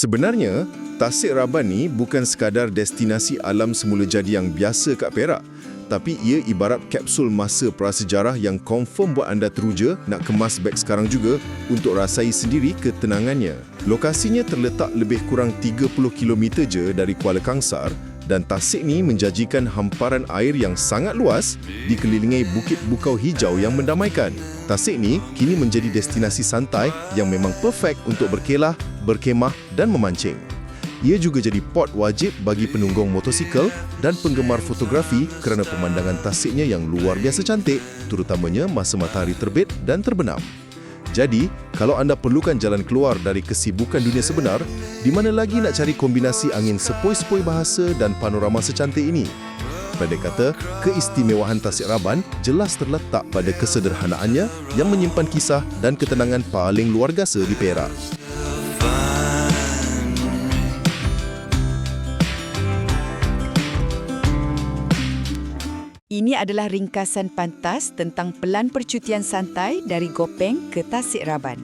Sebenarnya, Tasik Raban ni bukan sekadar destinasi alam semula jadi yang biasa kat Perak, tapi ia ibarat kapsul masa prasejarah yang confirm buat anda teruja nak kemas beg sekarang juga untuk rasai sendiri ketenangannya. Lokasinya terletak lebih kurang 30 km je dari Kuala Kangsar dan Tasik ni menjanjikan hamparan air yang sangat luas dikelilingi bukit bukau hijau yang mendamaikan. Tasik ni kini menjadi destinasi santai yang memang perfect untuk berkelah, berkemah dan memancing. Ia juga jadi pot wajib bagi penunggang motosikal dan penggemar fotografi kerana pemandangan Tasiknya yang luar biasa cantik, terutamanya masa matahari terbit dan terbenam. Jadi, kalau anda perlukan jalan keluar dari kesibukan dunia sebenar, di mana lagi nak cari kombinasi angin sepoi-sepoi bahasa dan panorama secantik ini? Pendek kata, keistimewahan Tasik Raban jelas terletak pada kesederhanaannya yang menyimpan kisah dan ketenangan paling luar biasa di Perak. Ini adalah ringkasan pantas tentang pelan percutian santai dari Gopeng ke Tasik Raban.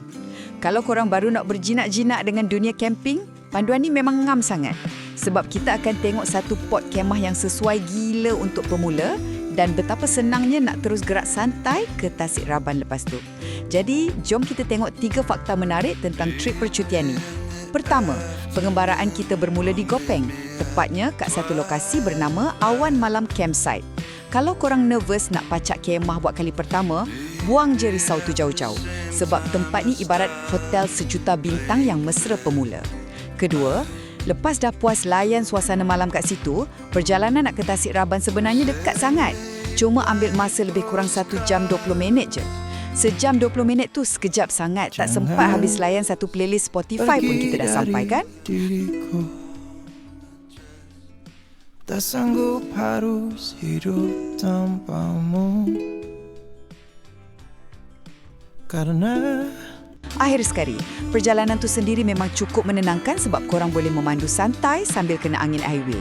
Kalau korang baru nak berjinak-jinak dengan dunia camping, panduan ni memang ngam sangat. Sebab kita akan tengok satu pot kemah yang sesuai gila untuk pemula dan betapa senangnya nak terus gerak santai ke Tasik Raban lepas tu. Jadi, jom kita tengok 3 fakta menarik tentang trip percutian ni. Pertama, pengembaraan kita bermula di Gopeng, tepatnya kat satu lokasi bernama Awan Malam Campsite. Kalau korang nervous nak pacak kemah buat kali pertama, buang je risau tu jauh-jauh. Sebab tempat ni ibarat hotel sejuta bintang yang mesra pemula. Kedua, lepas dah puas layan suasana malam kat situ, perjalanan nak ke Tasik Raban sebenarnya dekat sangat. Cuma ambil masa lebih kurang 1 jam 20 minit je. Sejam 20 minit tu sekejap sangat. Tak sempat habis layan satu playlist Spotify pun kita dah sampai kan? Tak sanggup harus hidup tanpamu karena Akhir sekali, perjalanan tu sendiri memang cukup menenangkan sebab korang boleh memandu santai sambil kena angin highway.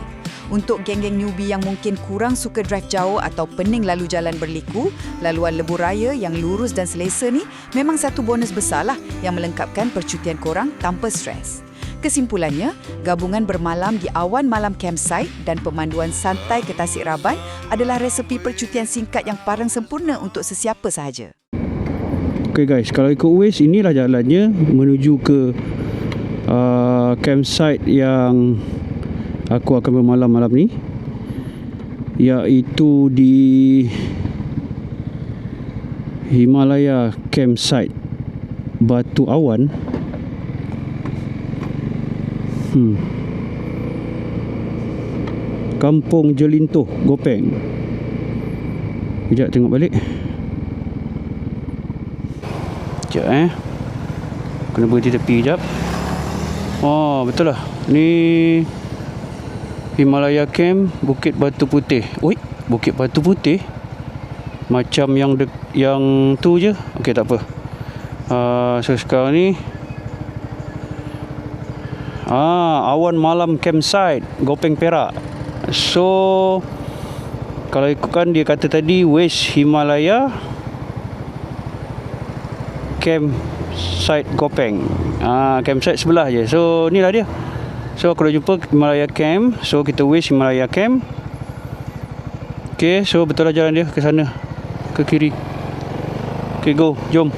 Untuk geng-geng newbie yang mungkin kurang suka drive jauh atau pening lalu jalan berliku, laluan lebuh raya yang lurus dan selesa ni memang satu bonus besar lah yang melengkapkan percutian korang tanpa stres. Kesimpulannya, gabungan bermalam di Awan Malam Campsite dan pemanduan santai ke Tasik Raban adalah resepi percutian singkat yang parang sempurna untuk sesiapa sahaja. Okay guys, kalau ikut Waze, inilah jalannya menuju ke campsite yang aku akan bermalam malam ni, iaitu di Himalaya Campsite Batu Awan. Kampung Jelintuh, Gopeng. Sekejap tengok balik. Sekejap kena berhenti tepi sekejap. Oh, betul lah. Ni Himalaya Camp Bukit Batu Putih. Oi, Bukit Batu Putih. Macam yang tu je. Okey, tak apa. So sekarang ni Awan Malam Campsite Gopeng Perak. So kalau ikutkan dia kata tadi Waze Himalaya Campsite Gopeng. Campsite sebelah je. So inilah dia. So aku dah jumpa Himalaya Camp. So kita Waze Himalaya Camp. Okay, so betul lah jalan dia ke sana, ke kiri. Okay, go, jom.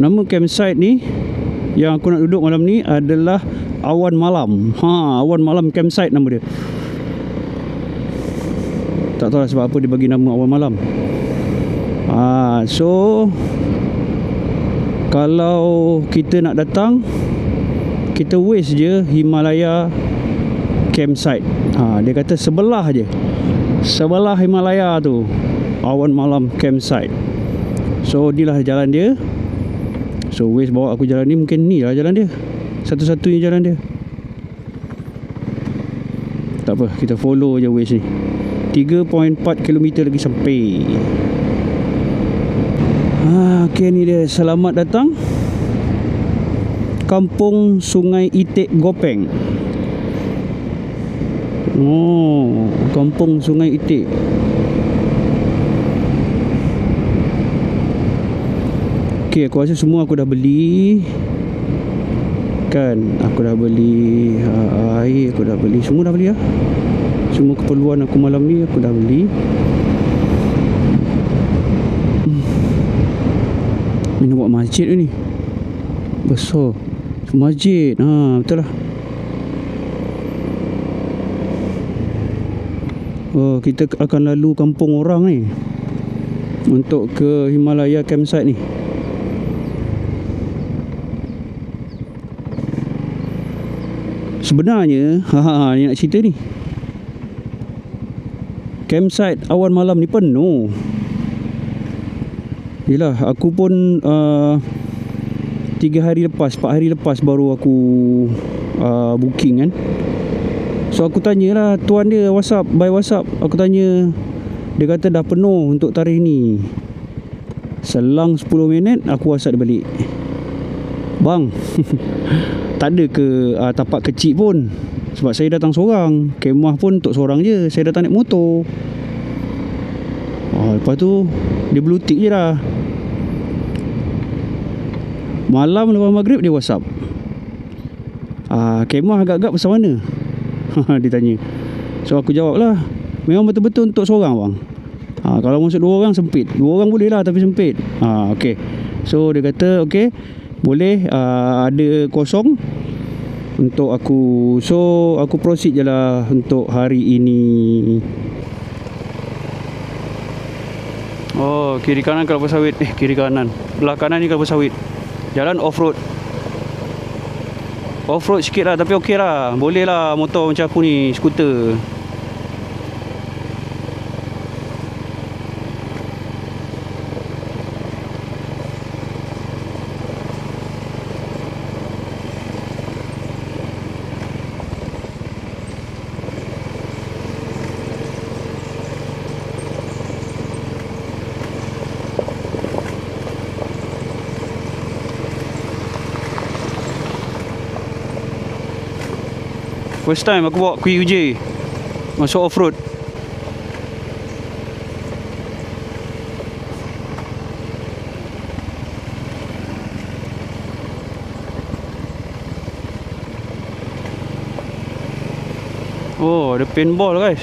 Nama campsite ni yang aku nak duduk malam ni adalah Awan Malam. Awan Malam Campsite nama dia. Tak tahu lah sebab apa dia bagi nama Awan Malam. So kalau kita nak datang, kita Waze je Himalaya Campsite. Dia kata sebelah je. Sebelah Himalaya tu Awan Malam Campsite. So inilah jalan dia. So Waze bawa aku jalan ni, mungkin ni lah jalan dia, satu-satunya jalan dia. Tak apa, kita follow je Waze ni. 3.4 km lagi sampai. Okay, ni dia. Selamat datang Kampung Sungai Itik Gopeng. Oh, Kampung Sungai Itik. Okay, aku rasa semua aku dah beli. Kan, aku dah beli air, aku dah beli, semua dah beli lah. Semua keperluan aku malam ni aku dah beli. Ni nak buat masjid ke ni? Besar. Masjid. Betul lah. Oh, kita akan lalu kampung orang ni untuk ke Himalaya campsite ni. Sebenarnya ni nak cerita ni, campsite awan malam ni penuh. Yelah, aku pun 4 hari lepas baru aku booking kan. So aku tanyalah tuan dia by WhatsApp. Aku tanya, dia kata dah penuh untuk tarikh ni. Selang 10 minit aku WhatsApp dia balik, bang tak ada ke tapak kecil pun? Sebab saya datang seorang, kemah pun untuk seorang je, saya datang naik motor. Lepas tu dia blue tick je lah. Malam lepas maghrib dia WhatsApp, kemah agak-agak pasal mana? Dia tanya. So aku jawab lah, memang betul-betul untuk seorang bang. Kalau masuk 2 orang sempit, 2 orang boleh lah tapi sempit. Okay. So dia kata okay, boleh, ada kosong untuk aku. So aku proceed je lah untuk hari ini. Oh, kiri kanan kelapa sawit. Kiri kanan, belah kanan ni kelapa sawit. Jalan off-road. Off-road sikit lah, tapi okey lah. Boleh lah motor macam aku ni, skuter. First time aku bawa QUJ masuk off-road. Oh, ada paintball guys.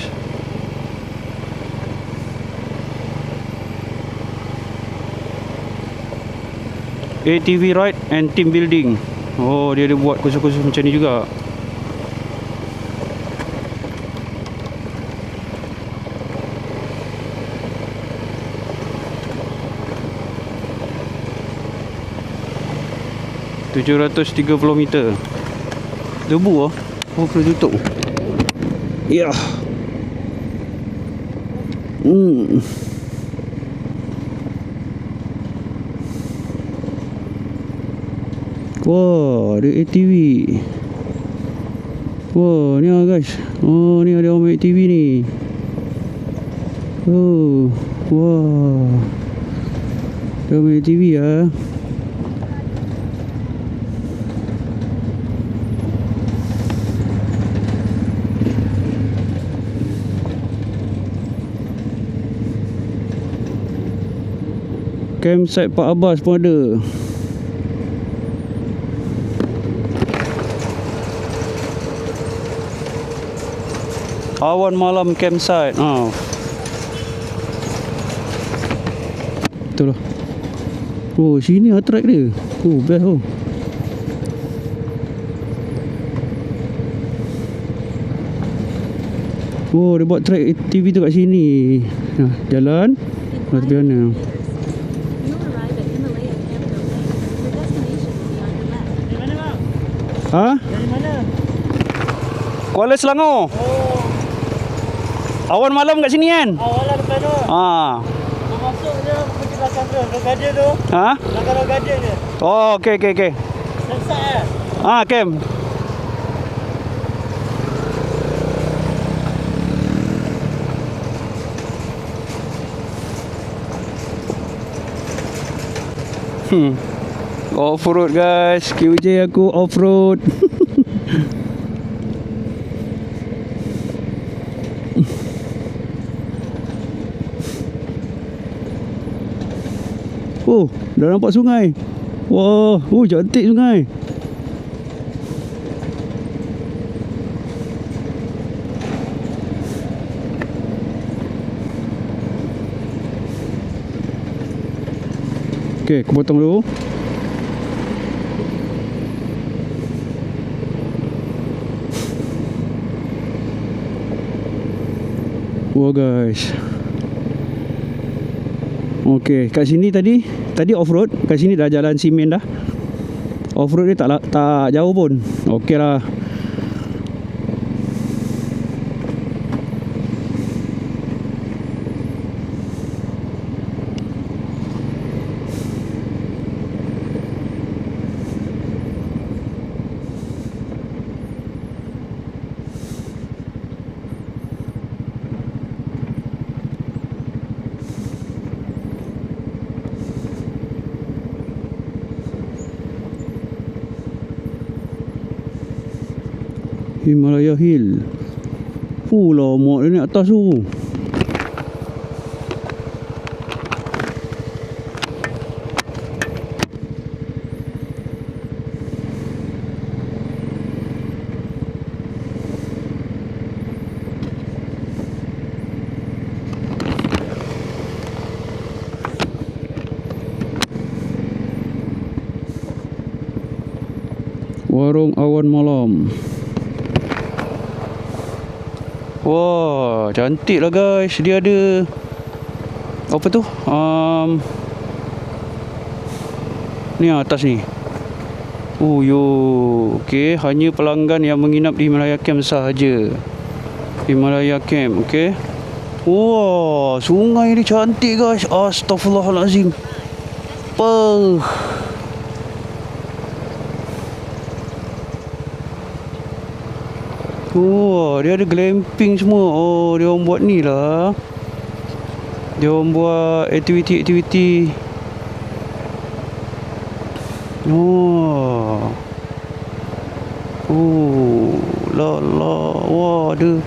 ATV ride and team building. Oh, dia ada buat kursus-kursus macam ni juga. ...730 meter. Debu lah. Oh, kena tutup. Ya. Wah, ada ATV. Wah, ni lah guys. Oh, ni ada orang ATV ni. Oh, wah. Ada orang ATV lah. Campsite Pak Abbas pun ada. Awan malam campsite. Betul lah. Oh, sini lah track dia. Oh, best oh. Oh, dia buat track ATV tu kat sini. Jalan Lepas tepi mana? Ha? Dari mana? Kuala Selangor. Oh. Awan malam kat sini kan? Awan depan tu. Ha. Masuk je Ha? Oh, okey okey okey. Ah, Kem. Off-road guys. QJ aku off-road. Oh, dah nampak sungai. Wah, cantik sungai. Okey, aku potong dulu. Wah guys. Okey, kat sini tadi off-road, kat sini dah jalan simen dah. Off-road ni tak jauh pun. Okey lah. Himalaya Hill. Lama dia naik atas tu. Warung Awan Malam. Wah, cantik lah guys. Dia ada apa tu? Ni atas ni. Oh yo. Okey, hanya pelanggan yang menginap di Himalaya Camp sahaja. Himalaya Camp, okey. Wah, sungai ni cantik guys. Astaghfirullahalazim. Wah, dia ada glamping semua. Oh, dia orang buat ni lah. Dia orang buat aktiviti-aktiviti. Oh. Oh, la. Wah, ada.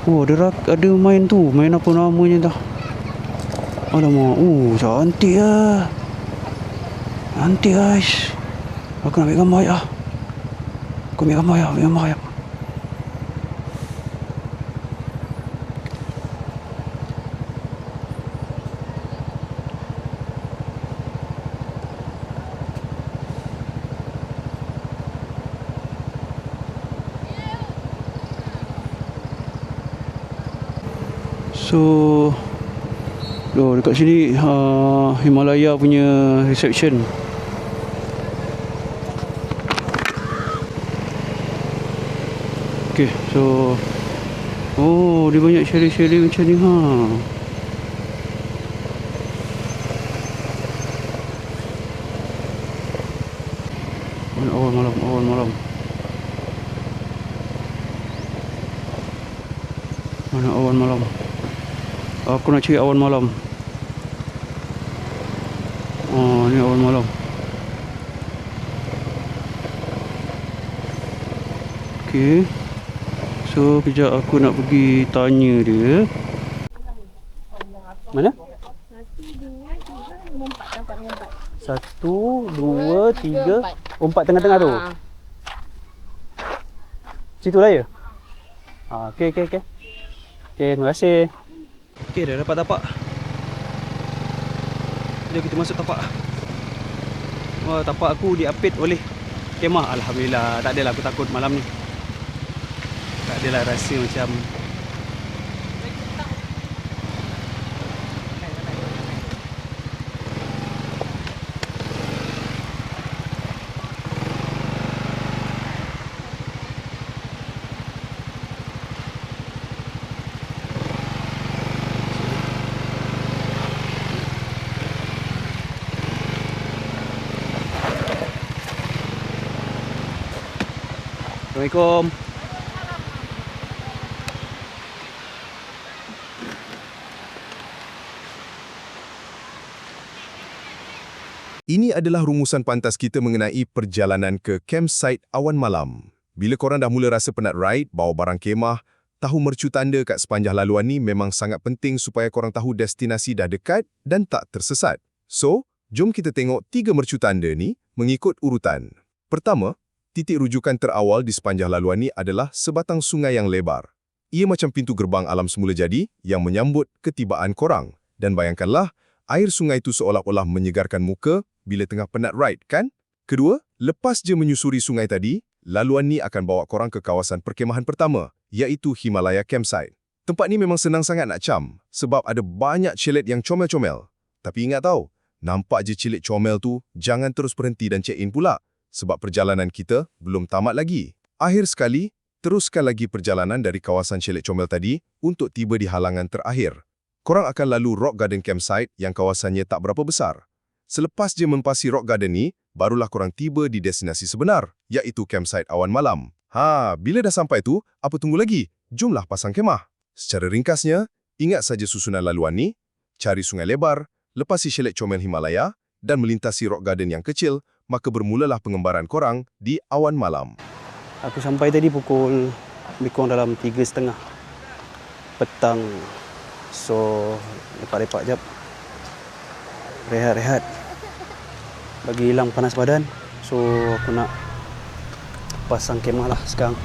Oh, ada main tu. Main apa namanya dah. Alamak. Oh, cantik lah. Cantik guys. Aku nak ambil gambar ya. Aku ambil gambar ya. So, dekat sini Himalaya punya reception. Okay, so dia banyak chalet-chalet macam ni ha. Awal malam. Mana awan malam? Aku nak cari awan malam. Oh, ni awan malam. Okey. So, kejap aku nak pergi tanya dia. Mana? 1, 2, 3, 4 tengah-tengah tu. Situ lah ya? Okey. Okey, terima kasih. Okey, dah dapat tapak. Jom kita masuk tapak. Wah, tapak aku diapit oleh kemah. Alhamdulillah. Tak adalah aku takut malam ni. Tak adalah rasa macam Assalamualaikum. Ini adalah rumusan pantas kita mengenai perjalanan ke campsite awan malam. Bila korang dah mula rasa penat ride, bawa barang kemah, tahu mercu tanda kat sepanjang laluan ni memang sangat penting supaya korang tahu destinasi dah dekat dan tak tersesat. So, jom kita tengok 3 mercu tanda ni mengikut urutan. Pertama, titik rujukan terawal di sepanjang laluan ni adalah sebatang sungai yang lebar. Ia macam pintu gerbang alam semula jadi yang menyambut ketibaan korang. Dan bayangkanlah, air sungai itu seolah-olah menyegarkan muka bila tengah penat ride, kan? Kedua, lepas je menyusuri sungai tadi, laluan ni akan bawa korang ke kawasan perkemahan pertama, iaitu Himalaya Campsite. Tempat ni memang senang sangat nak cam, sebab ada banyak chalet yang comel-comel. Tapi ingat tau, nampak je chalet comel tu, jangan terus berhenti dan check-in pula, sebab perjalanan kita belum tamat lagi. Akhir sekali, teruskan lagi perjalanan dari kawasan chalet comel tadi untuk tiba di halangan terakhir. Korang akan lalu Rock Garden Campsite yang kawasannya tak berapa besar. Selepas je mempasi Rock Garden ni, barulah korang tiba di destinasi sebenar, iaitu campsite awan malam. Bila dah sampai tu, apa tunggu lagi? Jomlah pasang kemah. Secara ringkasnya, ingat saja susunan laluan ni, cari sungai lebar, lepasi chalet comel Himalaya, dan melintasi Rock Garden yang kecil, maka bermulalah pengembaraan korang di awan malam. Aku sampai tadi pukul lebih kurang dalam 3:30 petang. So, lepak-lepak jap. Rehat-rehat. Bagi hilang panas badan. So, aku nak pasang kemah lah sekarang.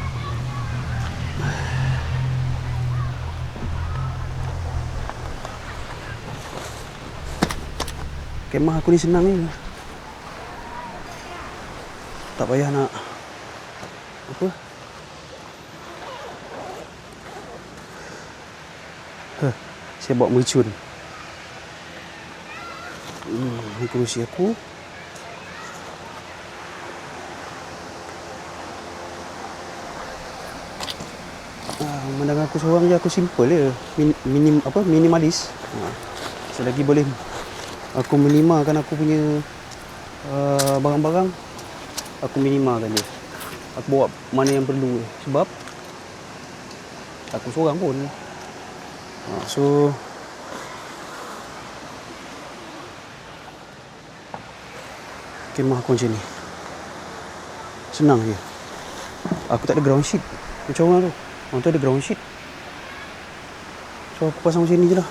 Kemah aku ni senang ni. Tak payah nak apa? Saya bawa mercun. Ni kerusi aku. Mendengar aku seorang je, aku simple je. Minimalis. Selagi boleh aku minimalkan aku punya barang-barang, aku minimalkan dia. Aku bawa mana yang perlu. Sebab aku seorang pun. So kemah aku macam ni. Senang je. Aku tak ada ground sheet macam orang tu. Orang tu ada ground sheet. So aku pasang macam ni je lah.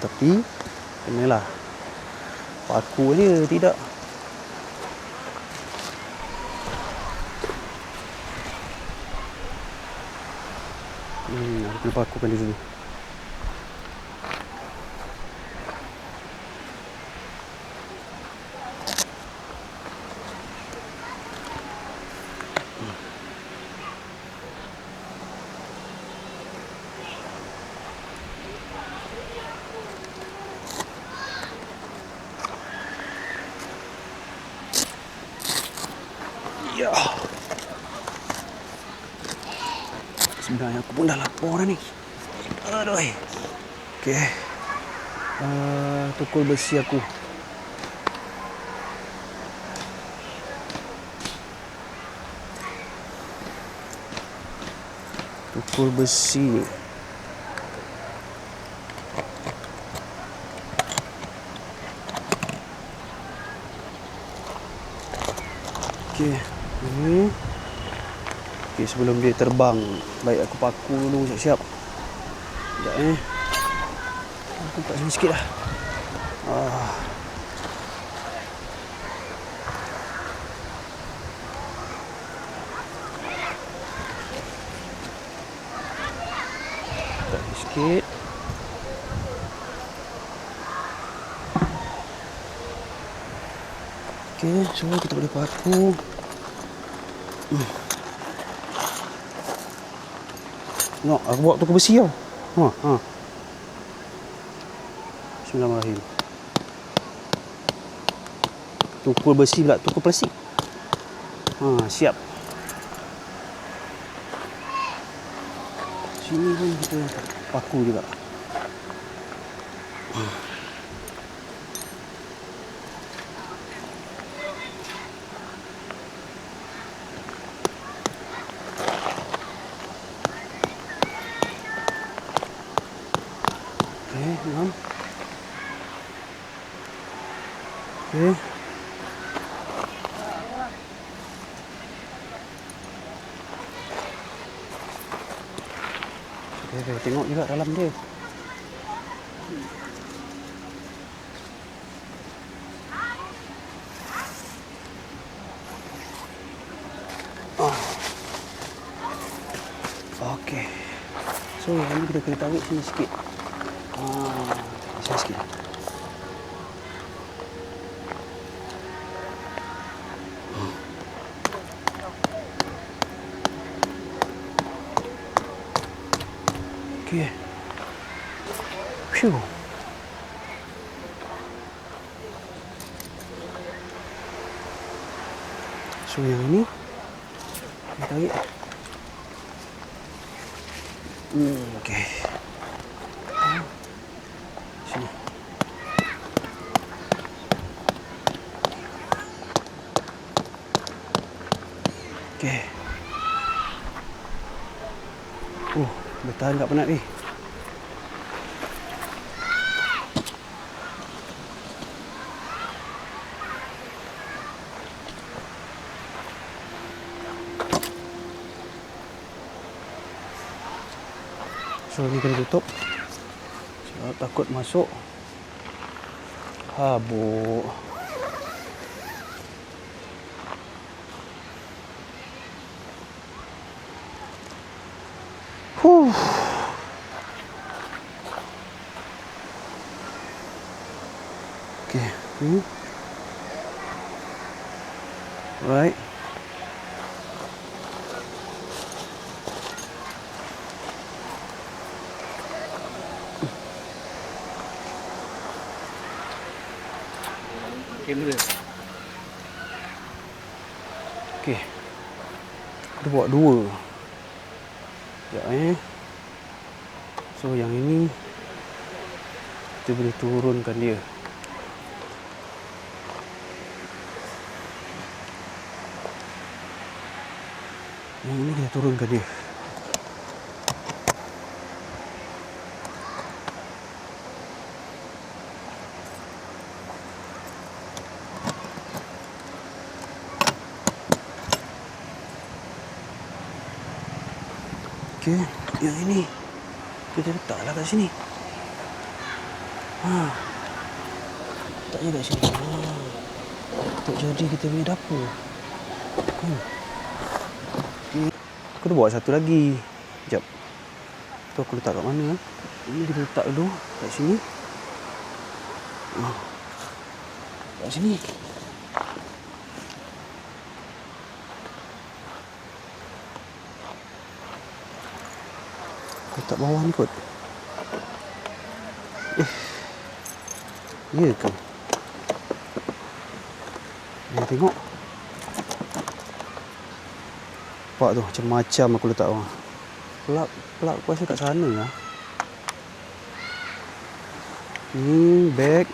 Tapi kenalah paku je, tidak. Aku kena pakukan dia dulu. Ya. Sebenarnya aku pun dah lapar dah ni. Aduh. Okey. Tukul besi aku. Tukul besi. Okey. Okey, sebelum dia terbang, baik aku paku dulu siap-siap. Sekejap Aku buka sini sikit dah. Buka sini sikit. Okey, so kita boleh paku. No, aku bawa tukul besi tau. Bismillahirrahmanirrahim. Tukul besi pula, tukul plastik. Siap. sini pun kita paku juga. Okey, ngam. Okey. Okay, tengok juga dalam dia. Oh. Okey. So, yang ni kita kena tarik sini sikit. Sini sikit. Okey. Phew. So yang ini kita tarik. Okey. Sini. Okey. Bertahan tak penat ni. So ni kena tutup. Sebab takut masuk habuk. Okay. Right. Kamera. Okay. Kita buat dua. Sekejap So yang ini kita boleh turunkan dia. Yang ini kita turunkan dia. Okey, yang ini kita letaklah kat sini. Letaknya kat sini. Untuk jadi kita punya dapur. Okay. Aku dah buat satu lagi. Sekejap. Tu aku letak kat mana? Ini kita letak dulu kat sini. Kat sini. Letak bawah ni kot. Ya ke? Ni tengok. Nampak tu macam-macam aku letak bawah. Pelak aku rasa kat sana lah. Ni bag.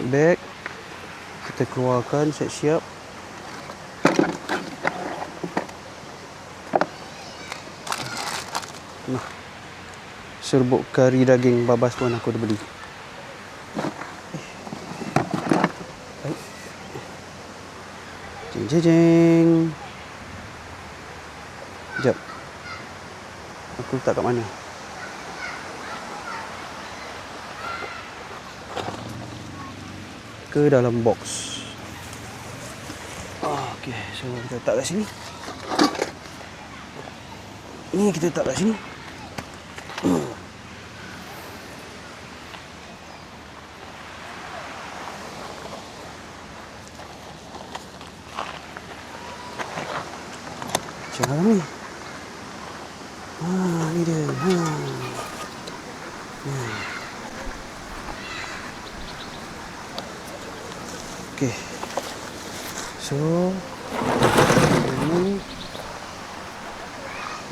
Kita keluarkan siap-siap. Nah. Serbuk kari daging babas pun aku dah beli. Jeng. Sekejap. Aku letak kat mana? Ke dalam box. Okey, so kita letak kat sini. Ini kita letak kat sini. Macam ni. Ni dia. Okey. So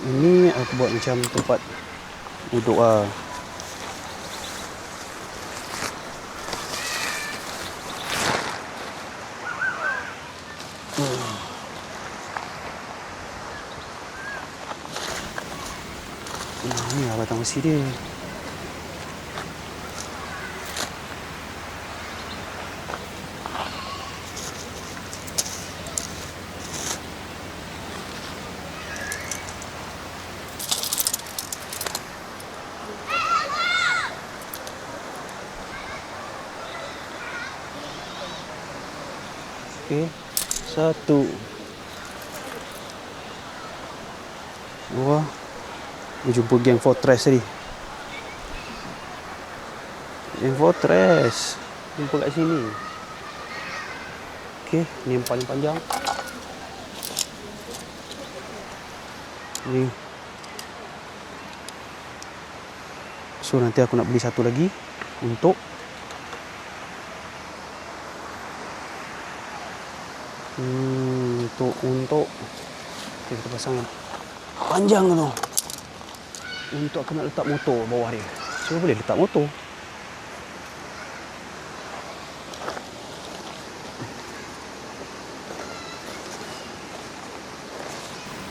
ini aku buat macam tempat Duduk lah. Ni lah batang besi dia. Okey. 1 2. Dia jumpa geng Fortress tadi. Geng Fortress. Jumpa kat sini. Okey, ni yang paling panjang. Ni. So nanti aku nak beli satu lagi untuk okay, kita pasang yang panjang tu. Untuk aku nak letak motor bawah dia. So boleh letak motor.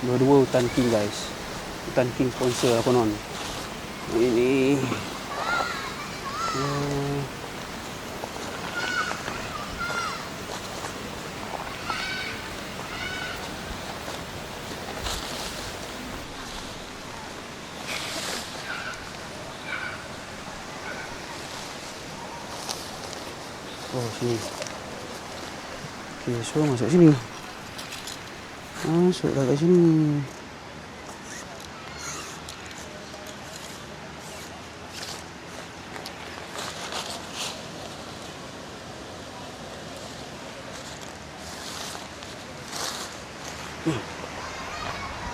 Dua-dua hutan king guys. Hutan king sponsor apa non. Ini. Oh sini. Okey, so masuk sini. Masuklah kat sini.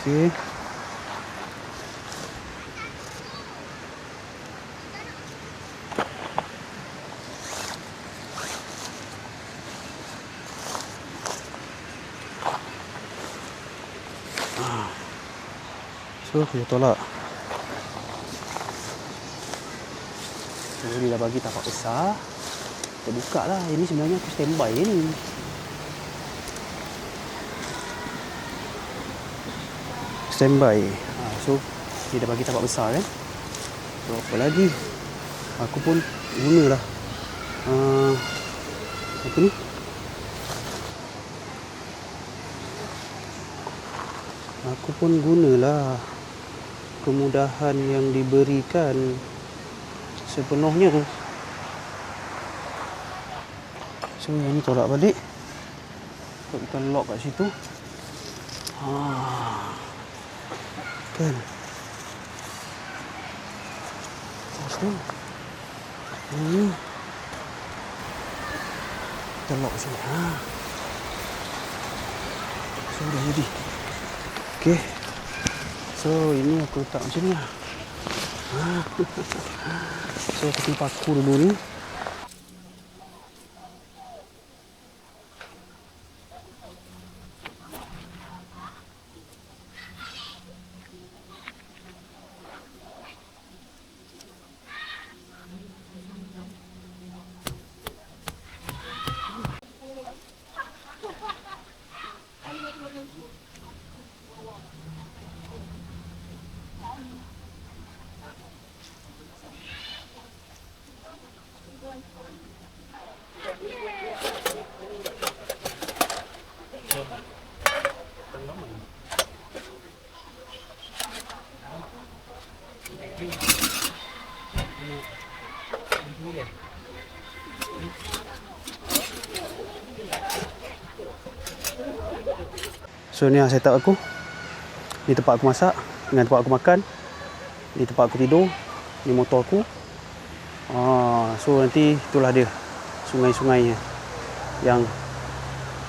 Okey. So kita tolak. So dia dah bagi tapak besar. Kita buka lah. Ini sebenarnya aku standby ni. Standby. So dia dah bagi tapak besar kan. So apa lagi? Aku pun gunalah. Apa ni? Aku pun gunalah kemudahan yang diberikan sepenuhnya. So yang ni tolak balik. Kalau kita lock kat situ. Kan. Terus tu. Ini. Kita lock sini. So dah jadi. Okey. So ini aku letak macam ni lah. So aku paku dulu ni. So ni lah setup aku. Ni tempat aku masak dengan tempat aku makan. Ni tempat aku tidur. Ni motor aku. So nanti itulah dia sungai-sungainya yang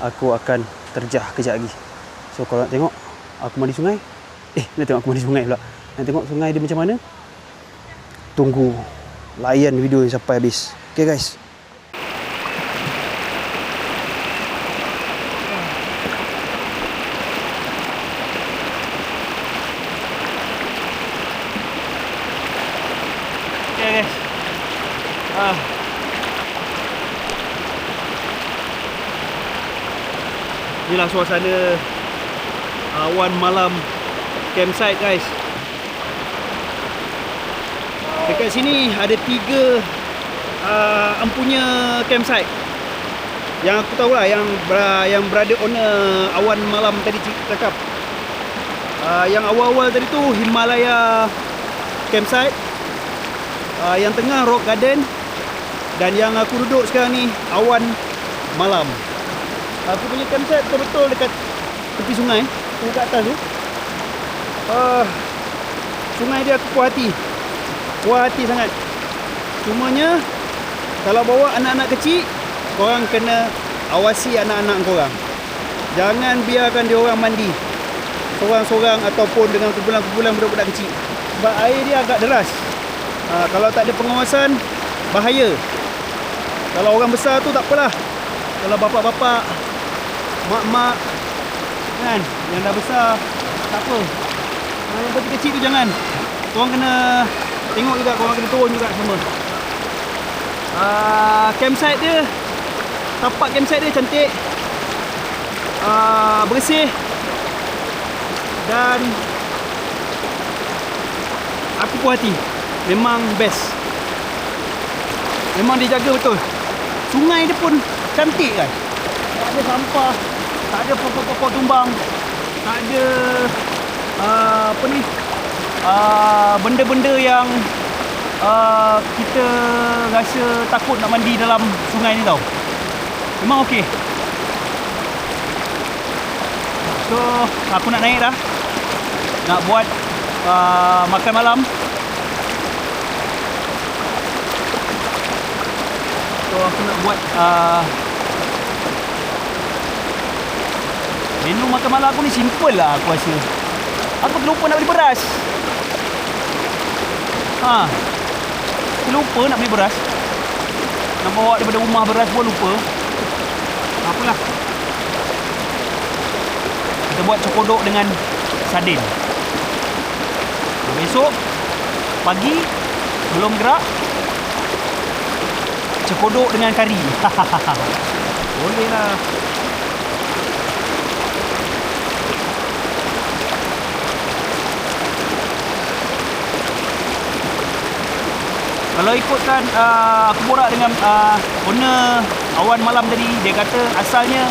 aku akan terjah kejap lagi. So kalau nak tengok aku mandi sungai, nak tengok aku mandi sungai pula. Nak tengok sungai dia macam mana? Tunggu layan video ni sampai habis. Okay guys. Inilah suasana awan malam campsite guys. Dekat sini ada 3 empunya campsite. Yang aku tahu lah, yang berada owner awan malam tadi cakap. Yang awal-awal tadi tu Himalaya campsite, yang tengah Rock Garden, dan yang aku duduk sekarang ni awan malam. Aku punya campsite betul-betul dekat tepi sungai, dekat atas tu. Sungai dia aku puas hati sangat. Cumanya kalau bawa anak-anak kecil, korang kena awasi anak-anak korang. Jangan biarkan dia orang mandi sorang-sorang ataupun dengan kumpulan-kumpulan budak-budak kecil, sebab air dia agak deras. Kalau tak ada pengawasan, bahaya. Kalau orang besar tu tak apalah. Kalau bapak-bapak, mak-mak kan, yang dah besar, tak apa. Yang kecil-kecil tu jangan. Korang kena tengok juga, korang kena turun juga semua. Campsite dia, tapak campsite dia cantik, bersih, dan aku puas hati. Memang best. Memang dia jaga betul. Sungai dia pun cantik kan. Tak ada sampah, tak ada pokok-pokok tumbang, tak ada benda-benda yang kita rasa takut nak mandi dalam sungai ni tau. Memang okey. So aku nak naik dah, nak buat makan malam. So aku nak buat menu makan malam aku ni simple lah aku rasa. Aku terlupa nak beli beras. Terlupa nak beli beras. Nak bawa daripada rumah beras pun lupa. Apalah. Kita buat cokodok dengan sardin. Besok pagi belum gerak, cokodok dengan kari. Boleh lah. Kalau ikutkan aku borak dengan owner awan malam tadi, dia kata asalnya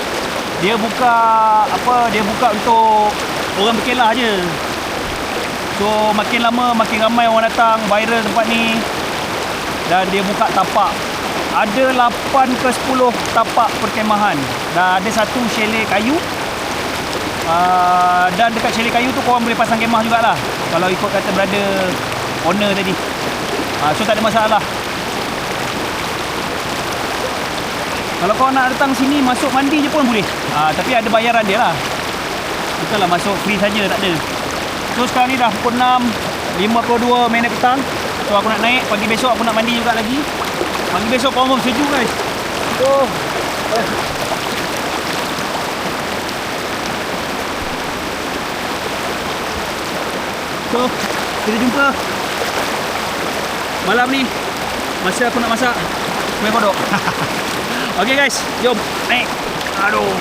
dia buka untuk orang berkelah je. So makin lama makin ramai orang datang, viral tempat ni, dan dia buka tapak. Ada 8 ke 10 tapak perkemahan, dan ada satu chalet kayu. Dan dekat chalet kayu tu korang boleh pasang kemah jugalah, kalau ikut kata berada owner tadi. So tak ada masalah. Kalau kau nak datang sini masuk mandi je pun boleh. Tapi ada bayaran dia lah. Bukanlah masuk free saja, tak ada. So sekarang ni dah pukul 6.52 petang. So aku nak naik. Pagi besok aku nak mandi juga lagi. Pagi besok confirm sejuk guys. So kita jumpa malam ni masa aku nak masak kuih kodok. Okay guys, jom naik. Aduh.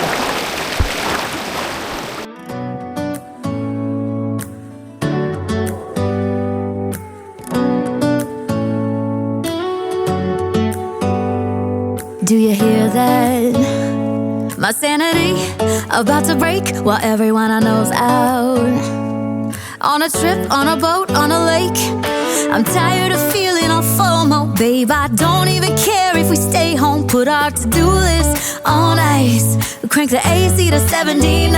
Do you hear that? My sanity about to break while everyone I know's out. On a trip, on a boat, on a lake. I'm tired of feeling all FOMO, babe. I don't even care if we stay home. Put our to-do list on ice. Crank the AC to 79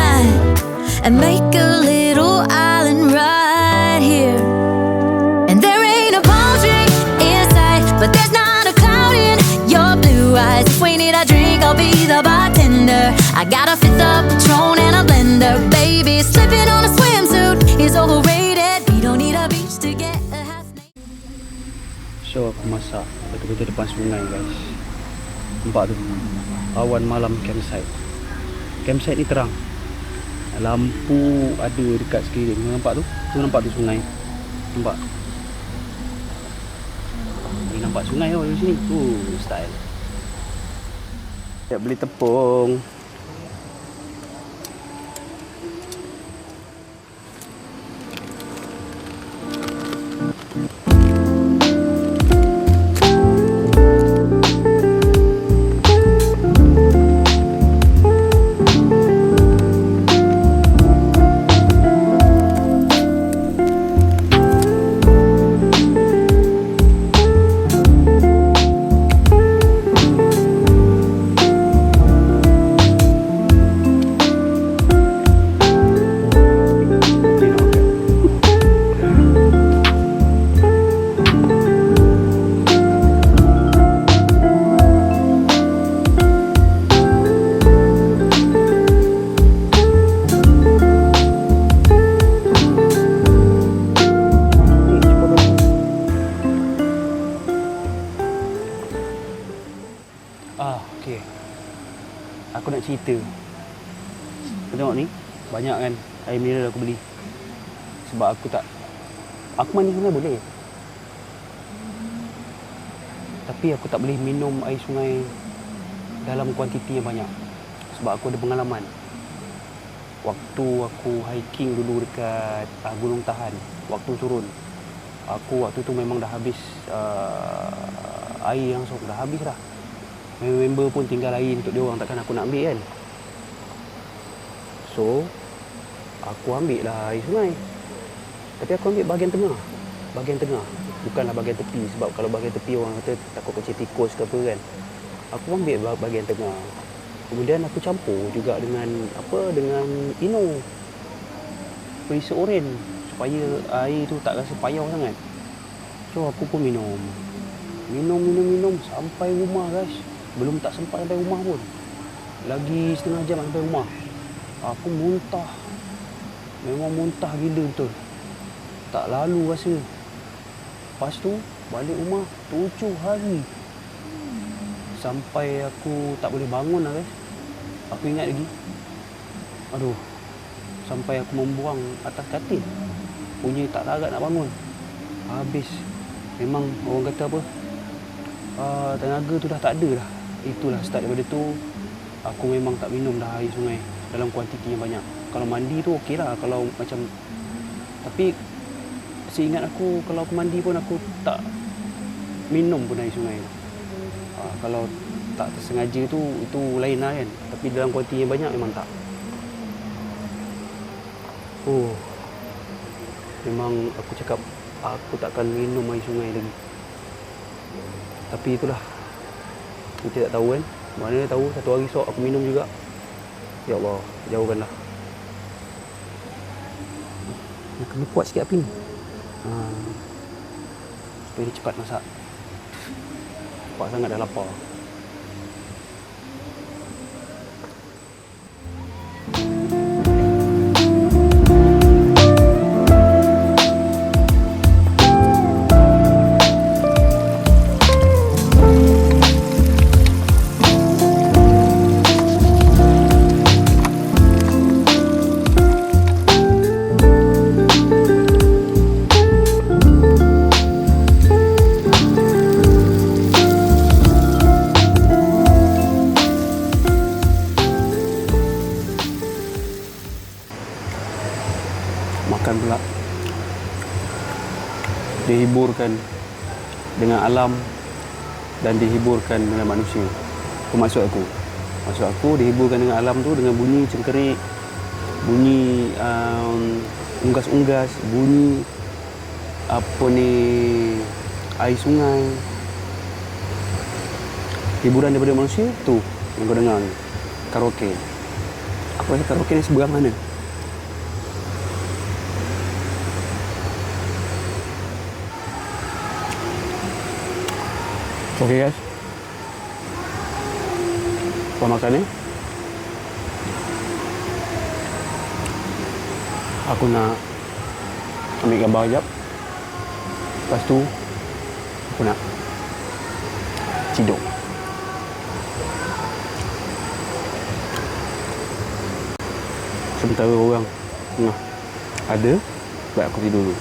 and make a little island right here. And there ain't a palm tree in sight, but there's not a cloud in your blue eyes. If we need a drink, I'll be the bartender. I got a fifth of Patron and a blender. Baby, slipping on a swimsuit is overrated. We don't need a beach to get a half. So aku masak betul-betul depan sungai guys. Nampak tu, awan malam campsite. Campsite ni terang, lampu ada dekat sekeliling. Nampak tu? Tu nampak tu sungai. Nampak? nampak sungai dari sini. Style. Beli tepung. Okey. Aku nak cerita. Kau tengok ni, banyak kan air mineral aku beli. Sebab aku mandi sungai boleh. Tapi aku tak boleh minum air sungai dalam kuantiti yang banyak. Sebab aku ada pengalaman. Waktu aku hiking dulu dekat Gunung Tahan, waktu turun, aku waktu tu memang dah habis air langsung, dah habis dah. Member pun tinggal air untuk dia orang, takkan aku nak ambil kan. So aku ambil lah air sungai. Tapi aku ambil bahagian tengah. Bukanlah bahagian tepi. Sebab kalau bahagian tepi orang kata takut kecil tikus ke apa kan. Aku ambil bahagian tengah. Kemudian aku campur juga dengan Ino, perisa oren, supaya air tu tak rasa payau sangat. So aku pun minum sampai rumah guys. Belum tak sempat sampai rumah pun. Lagi setengah jam sampai rumah. Aku muntah. Memang muntah gila betul. Tak lalu rasa. Lepas tu balik rumah 7 hari. Sampai aku tak boleh bangun lah guys. Aku ingat lagi. Aduh. Sampai aku membuang atas katil. Punya tak larat nak bangun. Habis. Memang orang kata apa? Tenaga tu dah tak ada dah. Itulah start daripada tu. Aku memang tak minum dah air sungai dalam kuantiti yang banyak. Kalau mandi tu okey lah. Kalau macam, tapi seingat aku, kalau aku mandi pun aku tak minum pun air sungai. Kalau tak tersengaja tu, itu lain lah kan. Tapi dalam kuantiti yang banyak memang tak. Memang aku cakap aku takkan minum air sungai lagi. Tapi itulah, kita tak tahu kan. Mana tahu satu hari esok aku minum juga. Ya Allah, jauhkanlah. Kena kuat sikit api ni. Supaya dia cepat masak. Cepat sangat dah lapar. Makan pula. Dihiburkan dengan alam dan dihiburkan dengan manusia. Itu maksud aku. Maksud aku dihiburkan dengan alam tu dengan bunyi cengkerik, bunyi unggas-unggas, bunyi air sungai. Hiburan daripada manusia tu yang kau dengar ni. Karaoke. Aku rasa karaoke ni seberang mana? Okey guys. Kau makan ni. Aku nak ambil gambar sekejap. Lepas tu aku nak tidur. Sementara orang ada, baik aku tidur dulu.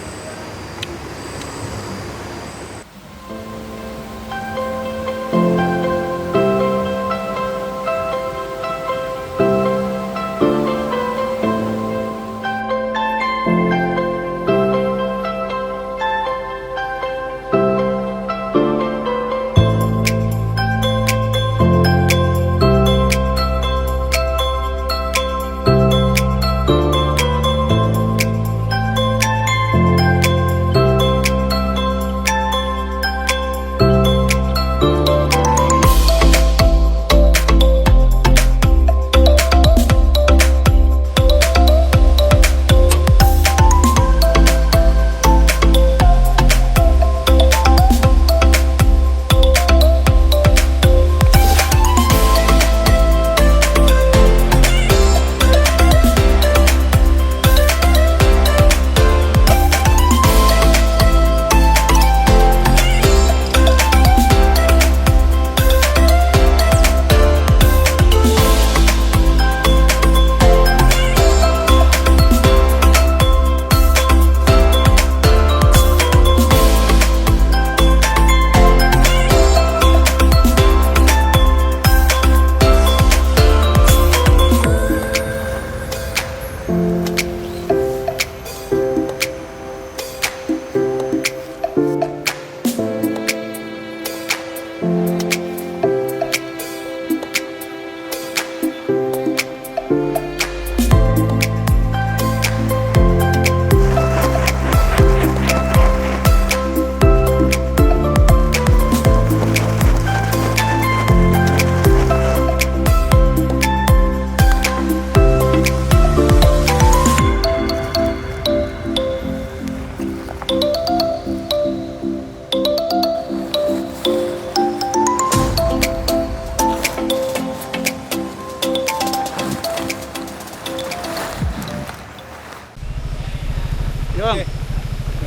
bang.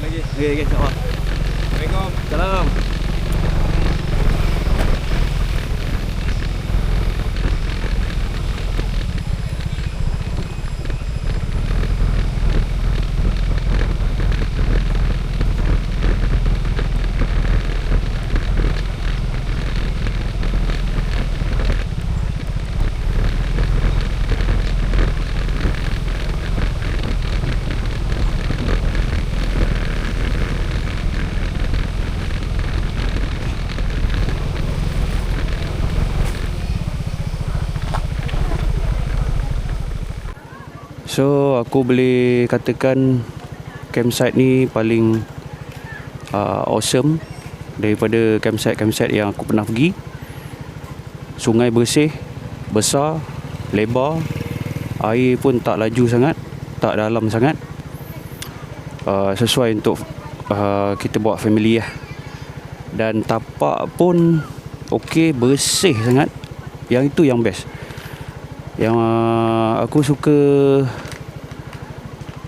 Lagi. Okey, insya-Allah. Assalamualaikum. Salam. So aku boleh katakan campsite ni paling awesome daripada campsite yang aku pernah pergi. Sungai bersih, besar, lebar, air pun tak laju sangat, tak dalam sangat. Sesuai untuk kita bawa family lah. Dan tapak pun okey, bersih sangat. Yang itu yang best. Yang aku suka,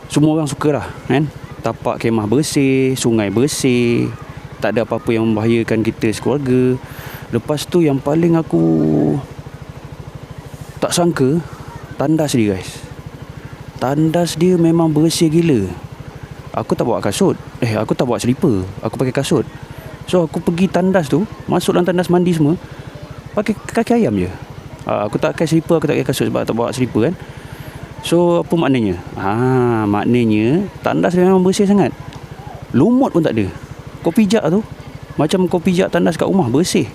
semua orang suka lah kan. Tapak kemah bersih, sungai bersih, tak ada apa-apa yang membahayakan kita sekeluarga. Lepas tu yang paling aku tak sangka, tandas dia guys. Tandas dia memang bersih gila. Aku tak bawa kasut, aku tak bawa selipar, aku pakai kasut. So aku pergi tandas tu, masuk dalam tandas mandi semua pakai kaki ayam je. Aku tak pakai selipar, aku tak pakai kasut sebab tak bawa selipar kan. So apa maknanya? Maknanya tandas dia memang bersih sangat. Lumut pun tak ada. Kau pijak tu macam kau pijak tandas kat rumah, bersih.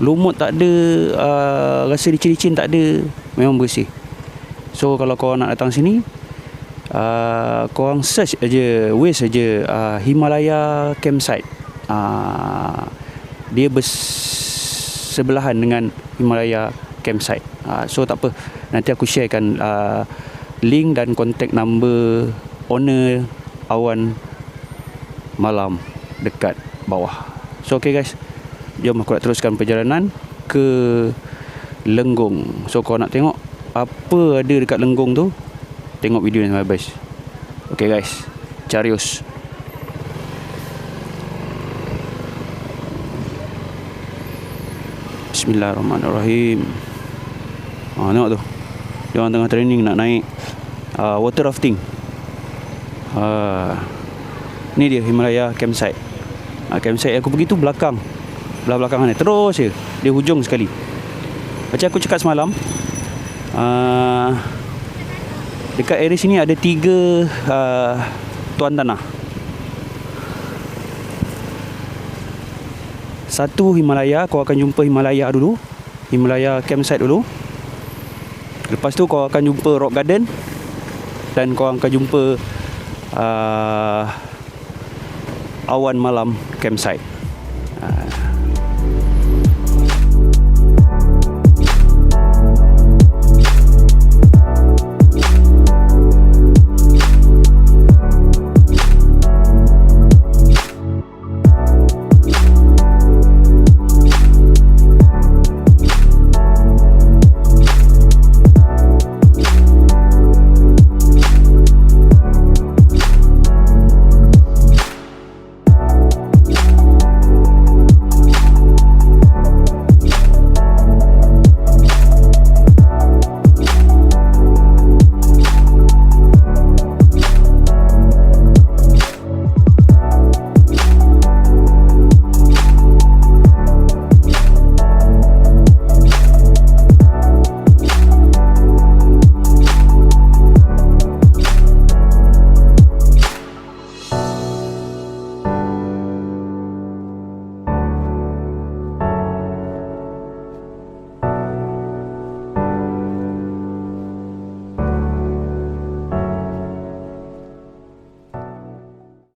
Lumut tak ada, rasa licin-licin tak ada, memang bersih. So kalau kau nak datang sini, korang search aje, Waze aje Himalaya Campsite. Dia bersebelahan dengan Himalaya Campsite. So tak apa, nanti aku sharekan link dan contact number owner Awan Malam dekat bawah. So okay guys, jom aku nak teruskan perjalanan ke Lenggong. So kau nak tengok apa ada dekat Lenggong tu, tengok video ni sampai habis. Okay guys, carius. Bismillahirrahmanirrahim. Tengok tu, dia orang tengah training nak naik water rafting. Ni dia Himalaya Campsite. Campsite aku pergi tu belakang, belah belakang ni, terus je dia hujung sekali. Macam aku cakap semalam, dekat area sini ada 3 tuan tanah. Satu Himalaya, kau akan jumpa Himalaya dulu, Himalaya Campsite dulu. Lepas tu kau akan jumpa Rock Garden, dan kau akan jumpa Awan Malam Campsite.